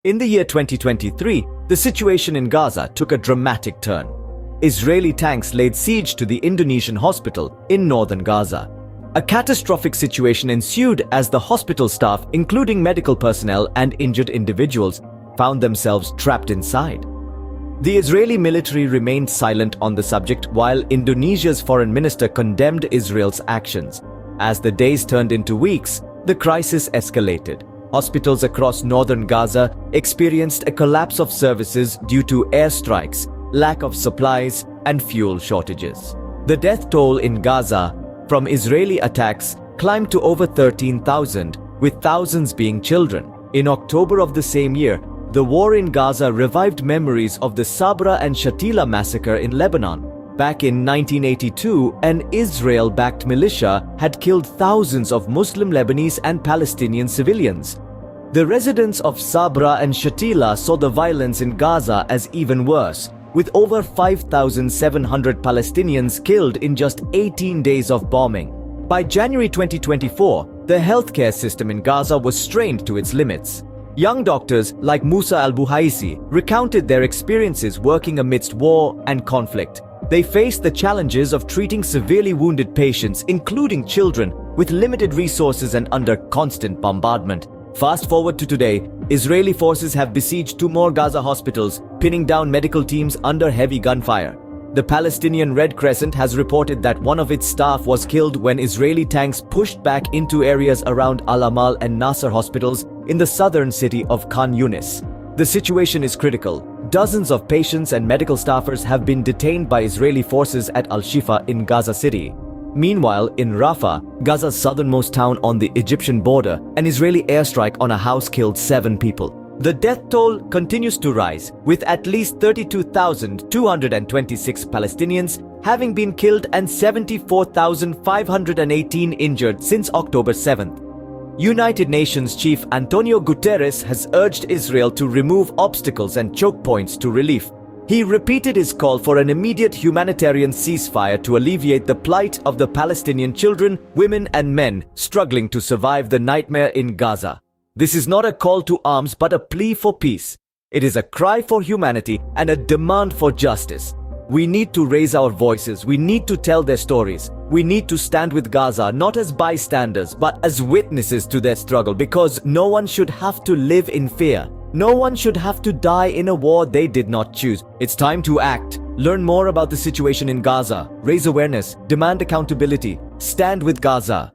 In the year 2023, the situation in Gaza took a dramatic turn. Israeli tanks laid siege to the Indonesian hospital in northern Gaza. A catastrophic situation ensued as the hospital staff, including medical personnel and injured individuals, found themselves trapped inside. The Israeli military remained silent on the subject while Indonesia's foreign minister condemned Israel's actions. As the days turned into weeks, the crisis escalated. Hospitals across northern Gaza experienced a collapse of services due to airstrikes, lack of supplies, and fuel shortages. The death toll in Gaza from Israeli attacks climbed to over 13,000, with thousands being children. In October of the same year, the war in Gaza revived memories of the Sabra and Shatila massacre in Lebanon. Back in 1982, an Israel-backed militia had killed thousands of Muslim Lebanese and Palestinian civilians. The residents of Sabra and Shatila saw the violence in Gaza as even worse, with over 5,700 Palestinians killed in just 18 days of bombing. By January 2024, the healthcare system in Gaza was strained to its limits. Young doctors like Musa al-Buhaisi recounted their experiences working amidst war and conflict. They faced the challenges of treating severely wounded patients, including children, with limited resources and under constant bombardment. Fast forward to today, Israeli forces have besieged 2 more Gaza hospitals, pinning down medical teams under heavy gunfire. The Palestinian Red Crescent has reported that one of its staff was killed when Israeli tanks pushed back into areas around Al-Amal and Nasser hospitals in the southern city of Khan Younis. The situation is critical. Dozens of patients and medical staffers have been detained by Israeli forces at al-Shifa in Gaza City. Meanwhile, in Rafah, Gaza's southernmost town on the Egyptian border, an Israeli airstrike on a house killed 7 people. The death toll continues to rise, with at least 32,226 Palestinians having been killed and 74,518 injured since October 7th. United Nations Chief Antonio Guterres has urged Israel to remove obstacles and choke points to relief. He repeated his call for an immediate humanitarian ceasefire to alleviate the plight of the Palestinian children, women, and men struggling to survive the nightmare in Gaza. This is not a call to arms but a plea for peace. It is a cry for humanity and a demand for justice. We need to raise our voices. We need to tell their stories. We need to stand with Gaza, not as bystanders, but as witnesses to their struggle, because no one should have to live in fear. No one should have to die in a war they did not choose. It's time to act. Learn more about the situation in Gaza. Raise awareness. Demand accountability. Stand with Gaza.